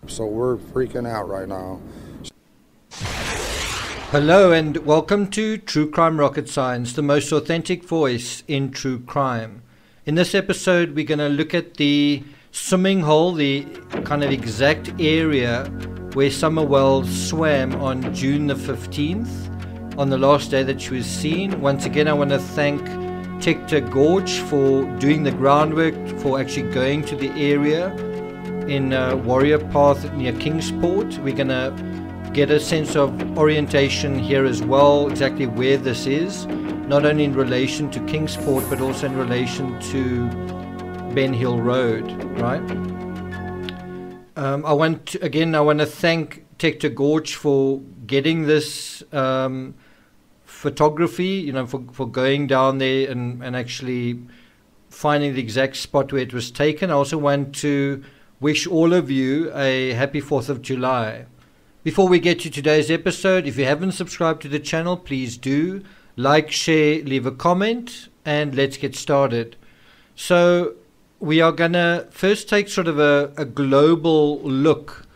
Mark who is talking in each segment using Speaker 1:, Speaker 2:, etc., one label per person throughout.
Speaker 1: So we're freaking out right now.
Speaker 2: Hello and welcome to True Crime Rocket Science, the most authentic voice in true crime. In this episode, we're going to look at the swimming hole, the kind of exact area where Summer Wells swam on June the 15th, on the last day that she was seen. Once again, I want to thank Tector Gorch for doing the groundwork, for actually going to the area in Warrior Path near Kingsport. We're going to get a sense of orientation here as well, exactly where this is, not only in relation to Kingsport but also in relation to Ben Hill Road, right? I want to thank Tector Gorch for getting this photography, for going down there and actually finding the exact spot where it was taken. I also want to wish all of you a happy 4th of July. Before we get to today's episode, if you haven't subscribed to the channel, please do. Like, share, leave a comment, and let's get started. So we are going to first take sort of a global look,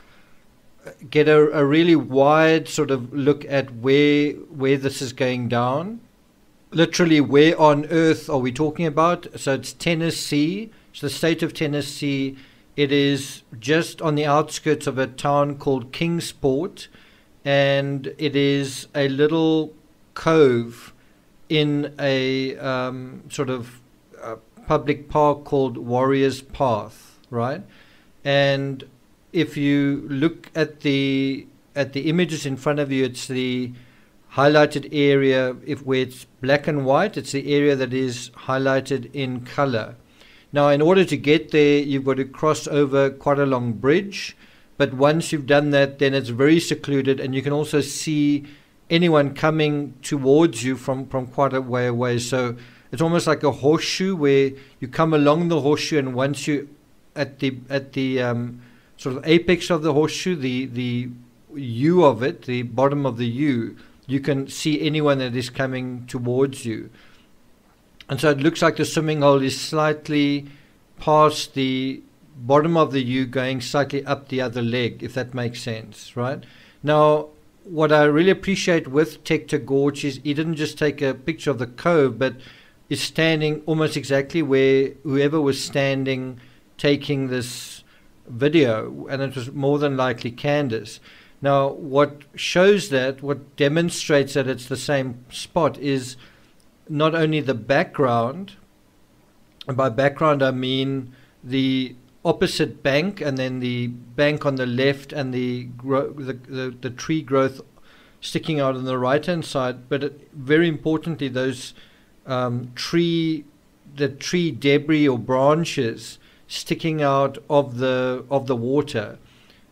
Speaker 2: get a really wide sort of look at where this is going down. Literally, where on earth are we talking about? So it's Tennessee. It's the state of Tennessee. It is just on the outskirts of a town called Kingsport, and it is a little cove in a sort of public park called Warrior's Path, right? And if you look at the images in front of you, it's the highlighted area. Where it's black and white, it's the area that is highlighted in color. Now, in order to get there, you've got to cross over quite a long bridge. But once you've done that, then it's very secluded, and you can also see anyone coming towards you from quite a way away. So it's almost like a horseshoe where you come along the horseshoe, and once you at the sort of apex of the horseshoe, the U of it, the bottom of the U, you can see anyone that is coming towards you. And so it looks like the swimming hole is slightly past the bottom of the U, going slightly up the other leg, if that makes sense, right? Now, what I really appreciate with Tector Gorch is he didn't just take a picture of the cove, but is standing almost exactly where whoever was standing taking this video, and it was more than likely Candace. Now, what demonstrates that it's the same spot is not only the background, and by background I mean the opposite bank and then the bank on the left and the tree growth sticking out on the right hand side, but very importantly those tree debris or branches sticking out of the water.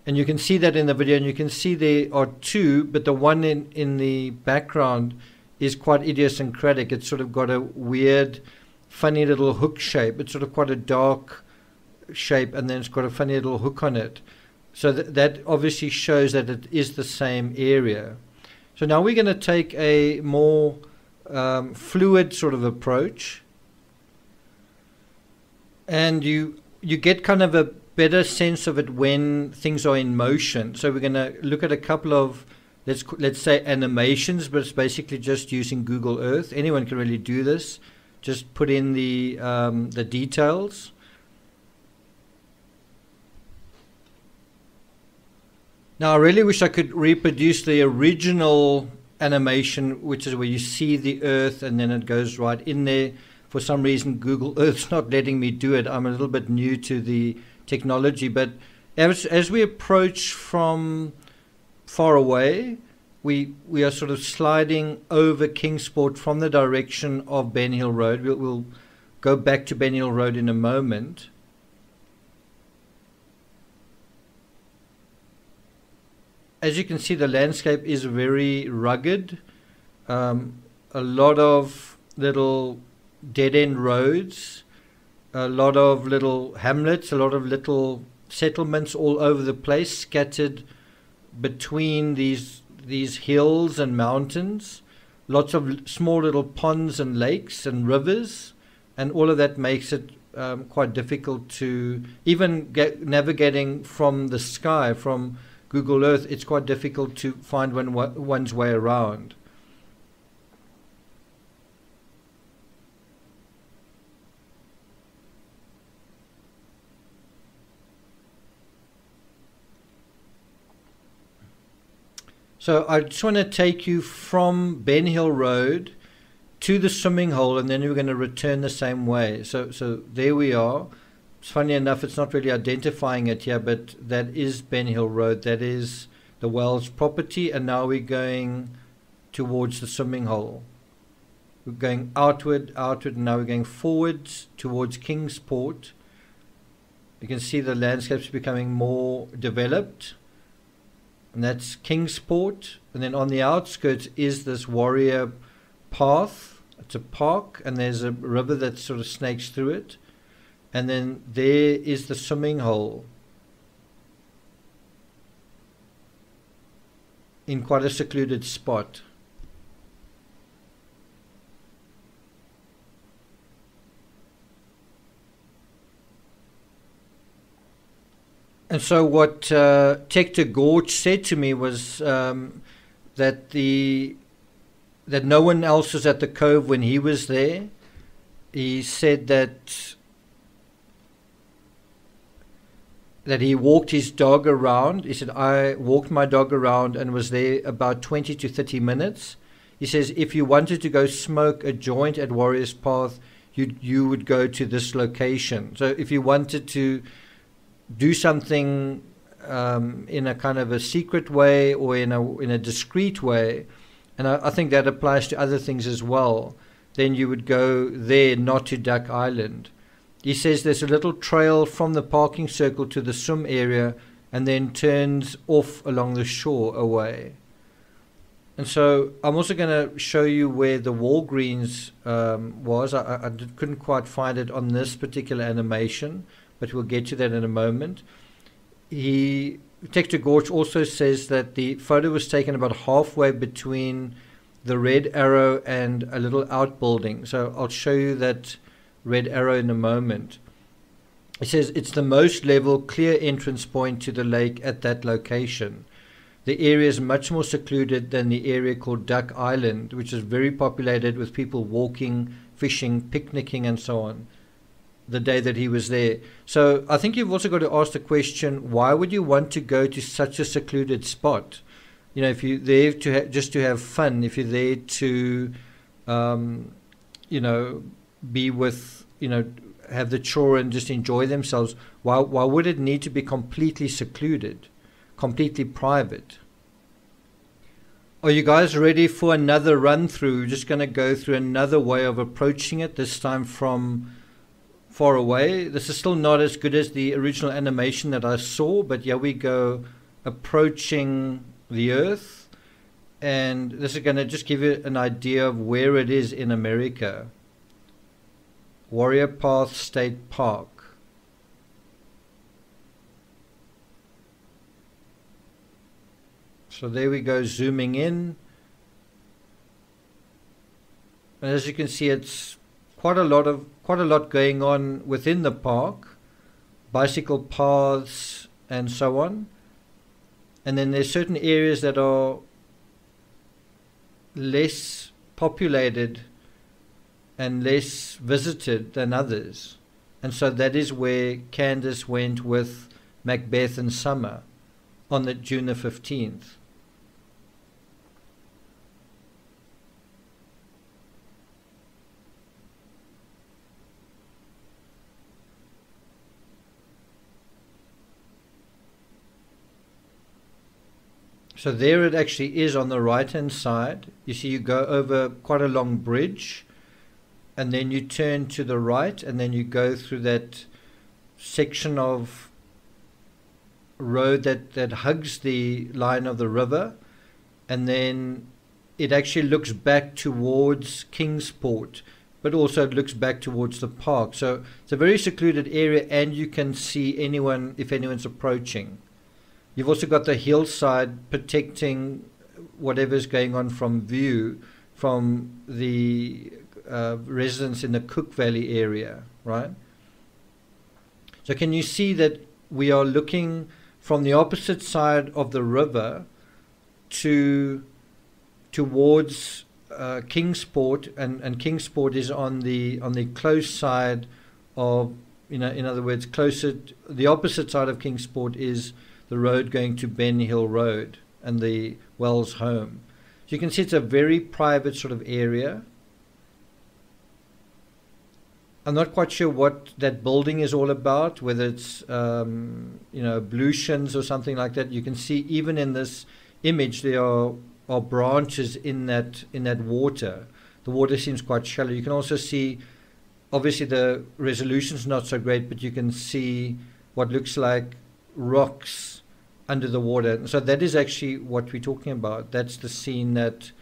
Speaker 2: And you can see that in the video, and you can see there are two, but the one in the background is quite idiosyncratic. It's sort of got a weird, funny little hook shape. It's sort of quite a dark shape, and then it's got a funny little hook on it. So that obviously shows that it is the same area. So now we're going to take a more fluid sort of approach, and you get kind of a better sense of it when things are in motion. So we're going to look at a couple of let's say animations, but it's basically just using Google Earth. Anyone can really do this. Just put in the details. Now, I really wish I could reproduce the original animation, which is where you see the Earth and then it goes right in there. For some reason, Google Earth's not letting me do it. I'm a little bit new to the technology, but as we approach from far away, we are sort of sliding over Kingsport from the direction of Ben Hill Road. We'll go back to Ben Hill Road in a moment. As you can see, the landscape is very rugged. A lot of little dead-end roads, a lot of little hamlets, a lot of little settlements all over the place, scattered between these hills and mountains, lots of small little ponds and lakes and rivers, and all of that makes it quite difficult to even get navigating from the sky, from Google Earth. It's quite difficult to find one's way around. So I just want to take you from Ben Hill Road to the swimming hole, and then we're going to return the same way. So there we are. It's funny enough, it's not really identifying it here, but that is Ben Hill Road. That is the Wells property, and now we're going towards the swimming hole. We're going outward, and now we're going forwards towards Kingsport. You can see the landscape's becoming more developed. And that's Kingsport, and then on the outskirts is this Warrior Path. It's a park, and there's a river that sort of snakes through it, and then there is the swimming hole in quite a secluded spot. And so what Tector Gorch said to me was that no one else was at the cove when he was there. He said that he walked his dog around. He said, I walked my dog around and was there about 20 to 30 minutes. He says, if you wanted to go smoke a joint at Warrior's Path, you would go to this location. So if you wanted to do something in a kind of a secret way or in a discreet way, and I think that applies to other things as well, then you would go there, not to Duck Island. He says there's a little trail from the parking circle to the swim area and then turns off along the shore away. And so I'm also going to show you where the Walgreens was. I couldn't quite find it on this particular animation, but we'll get to that in a moment. Tector Gorch also says that the photo was taken about halfway between the red arrow and a little outbuilding. So I'll show you that red arrow in a moment. He says it's the most level, clear entrance point to the lake at that location. The area is much more secluded than the area called Duck Island, which is very populated with people walking, fishing, picnicking, and so on, the day that he was there. So I think you've also got to ask the question, why would you want to go to such a secluded spot? You know, if you're there just to have fun, if you're there to, be with, have the chore and just enjoy themselves, why would it need to be completely secluded, completely private? Are you guys ready for another run through? We're just going to go through another way of approaching it, this time from far away. This is still not as good as the original animation that I saw, but here we go, approaching the Earth, and this is going to just give you an idea of where it is in America. Warrior Path State Park. So there we go, zooming in, and as you can see, it's quite a lot going on within the park, bicycle paths and so on. And then there's certain areas that are less populated and less visited than others. And so that is where Candace went with Macbeth and Summer on June the 15th. So there it actually is on the right hand side. You see, you go over quite a long bridge, and then you turn to the right, and then you go through that section of road that hugs the line of the river, and then it actually looks back towards Kingsport, but also it looks back towards the park. So it's a very secluded area, and you can see anyone if anyone's approaching. You've also got the hillside protecting whatever's going on from view from the residents in the Cook Valley area, right? So can you see that we are looking from the opposite side of the river towards Kingsport, and Kingsport is on the close side of, in other words, closer. The opposite side of Kingsport is the road going to Ben Hill Road and the Wells home. So you can see it's a very private sort of area. I'm not quite sure what that building is all about, whether it's ablutions or something like that. You can see even in this image there are branches in that water. The water seems quite shallow. You can also see, obviously the resolution's not so great, but you can see what looks like rocks under the water. So that is actually what we're talking about. That's the scene that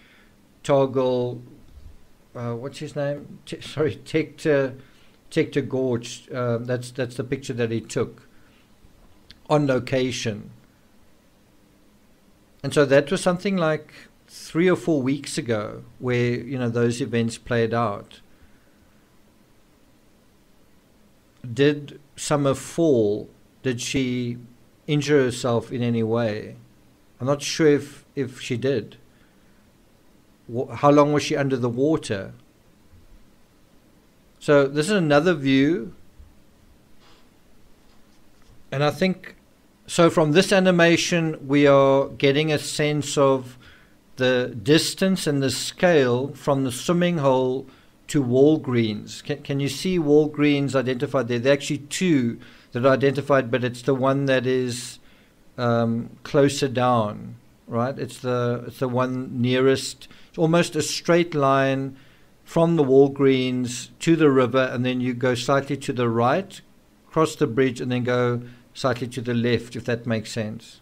Speaker 2: Toggle, what's his name? Tector Gorch, that's the picture that he took on location. And so that was something like 3 or 4 weeks ago where, those events played out. Did Summer fall? Did she injure herself in any way? I'm not sure if she did. How long was she under the water? So this is another view. And I think, so from this animation, we are getting a sense of the distance and the scale from the swimming hole to Walgreens. Can you see Walgreens identified there? There are actually two that are identified, but it's the one that is closer down, right? It's the one nearest. It's almost a straight line from the Walgreens to the river, and then you go slightly to the right, cross the bridge, and then go slightly to the left, if that makes sense.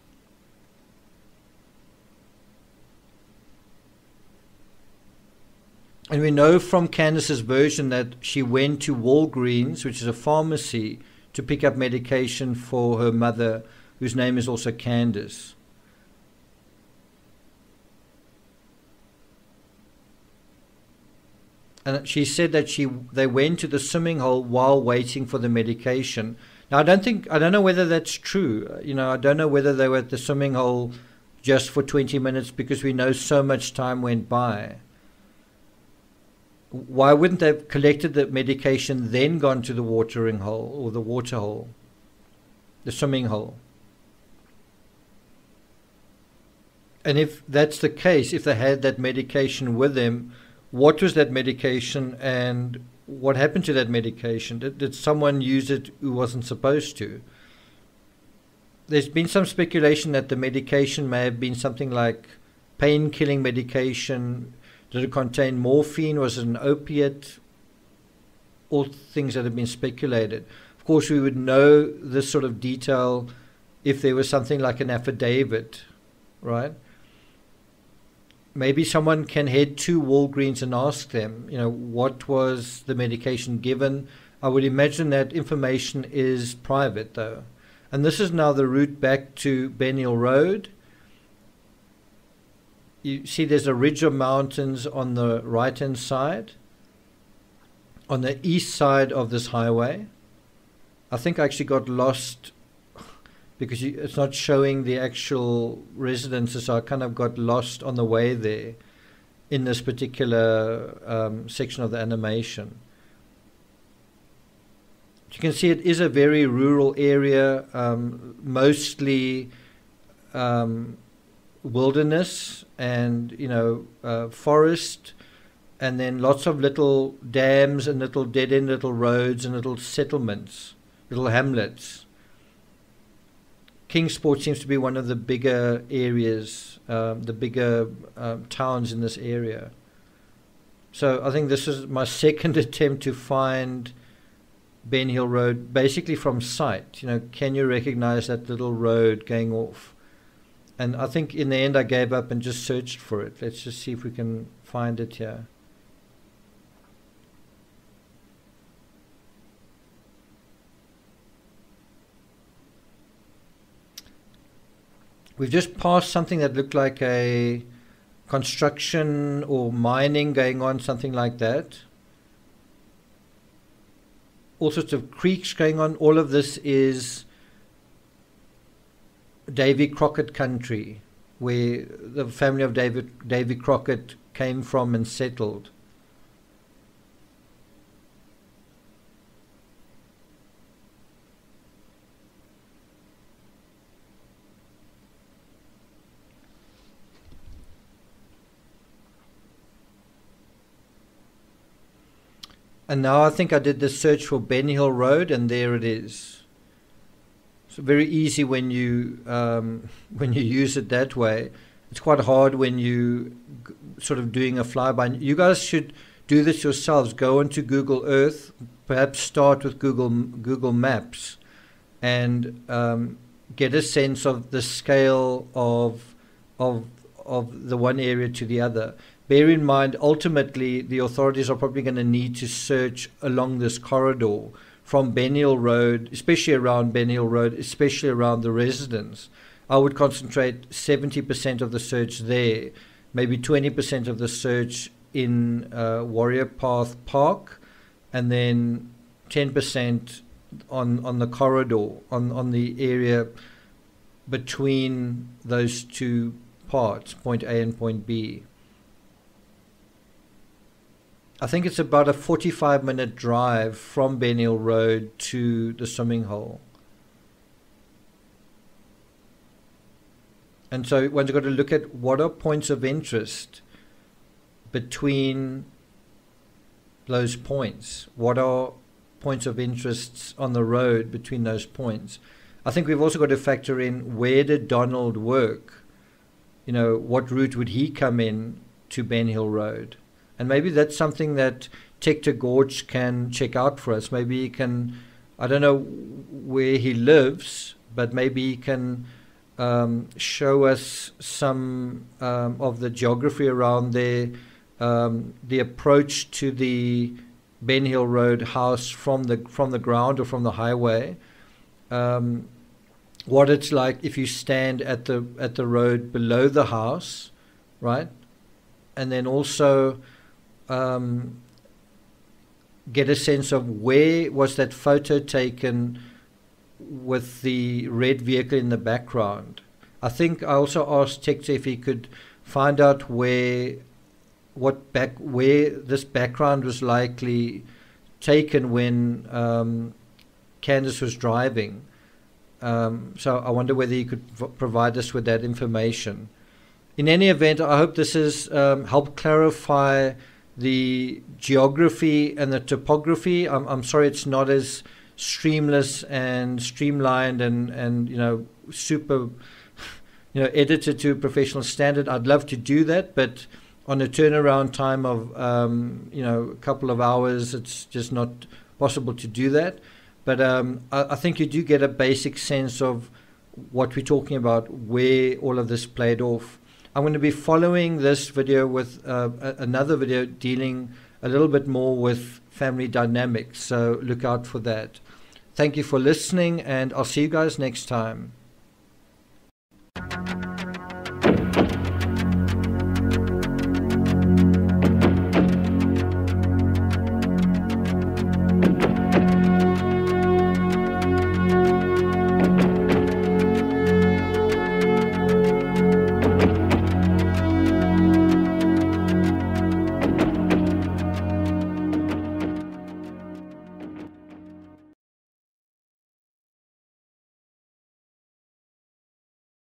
Speaker 2: And we know from Candace's version that she went to Walgreens, which is a pharmacy, to pick up medication for her mother, whose name is also Candace. And she said that they went to the swimming hole while waiting for the medication. Now, I don't know whether that's true. I don't know whether they were at the swimming hole just for 20 minutes, because we know so much time went by. Why wouldn't they have collected the medication, then gone to the watering hole or the water hole, the swimming hole? And if that's the case, if they had that medication with them, what was that medication and what happened to that medication? Did someone use it who wasn't supposed to? There's been some speculation that the medication may have been something like pain-killing medication. Did it contain morphine? Was it an opiate? All things that have been speculated. Of course, we would know this sort of detail if there was something like an affidavit, right? Maybe someone can head to Walgreens and ask them, what was the medication given? I would imagine that information is private, though. And this is now the route back to Ben Hill Road. You see there's a ridge of mountains on the right-hand side, on the east side of this highway. I think I actually got lost because it's not showing the actual residences, so I kind of got lost on the way there in this particular section of the animation. You can see it is a very rural area, mostly wilderness and forest, and then lots of little dams and little dead-end little roads and little settlements, little hamlets. Kingsport seems to be one of the bigger areas, the bigger towns in this area. So I think this is my second attempt to find Ben Hill Road, basically from sight. Can you recognize that little road going off? And I think in the end I gave up and just searched for it. Let's just see if we can find it here. We've just passed something that looked like a construction or mining going on, something like that. all sorts of creeks going on. All of this is Davy Crockett country, where the family of Davy Crockett came from and settled. And now I think I did the search for Ben Hill Road, and there it is. It's very easy when you use it that way. It's quite hard when you sort of doing a flyby. You guys should do this yourselves. Go into Google Earth, perhaps start with Google Maps, and get a sense of the scale of the one area to the other. Bear in mind, ultimately, the authorities are probably going to need to search along this corridor from Ben Hill Road, especially around Ben Hill Road, especially around the residence. I would concentrate 70% of the search there, maybe 20% of the search in Warrior Path Park, and then 10% on the corridor, on the area between those two parts, point A and point B. I think it's about a 45-minute drive from Ben Hill Road to the swimming hole. And so one's got to look at what are points of interest between those points. What are points of interest on the road between those points? I think we've also got to factor in, where did Donald work? You know, what route would he come in to Ben Hill Road? And maybe that's something that Tector Gorch can check out for us. Maybe he can, I don't know where he lives, but maybe he can show us some of the geography around there, the approach to the Ben Hill Road house from the ground or from the highway, what it's like if you stand at the road below the house, right? And then also get a sense of where was that photo taken with the red vehicle in the background. I think I also asked Tector if he could find out where this background was likely taken when Candace was driving. So I wonder whether he could provide us with that information. In any event, I hope this has helped clarify the geography and the topography. I'm sorry it's not as streamless and streamlined and super edited to a professional standard. I'd love to do that, but on a turnaround time of a couple of hours, it's just not possible to do that. But I think you do get a basic sense of what we're talking about, where all of this played off. I'm going to be following this video with another video dealing a little bit more with family dynamics, so look out for that. Thank you for listening, and I'll see you guys next time.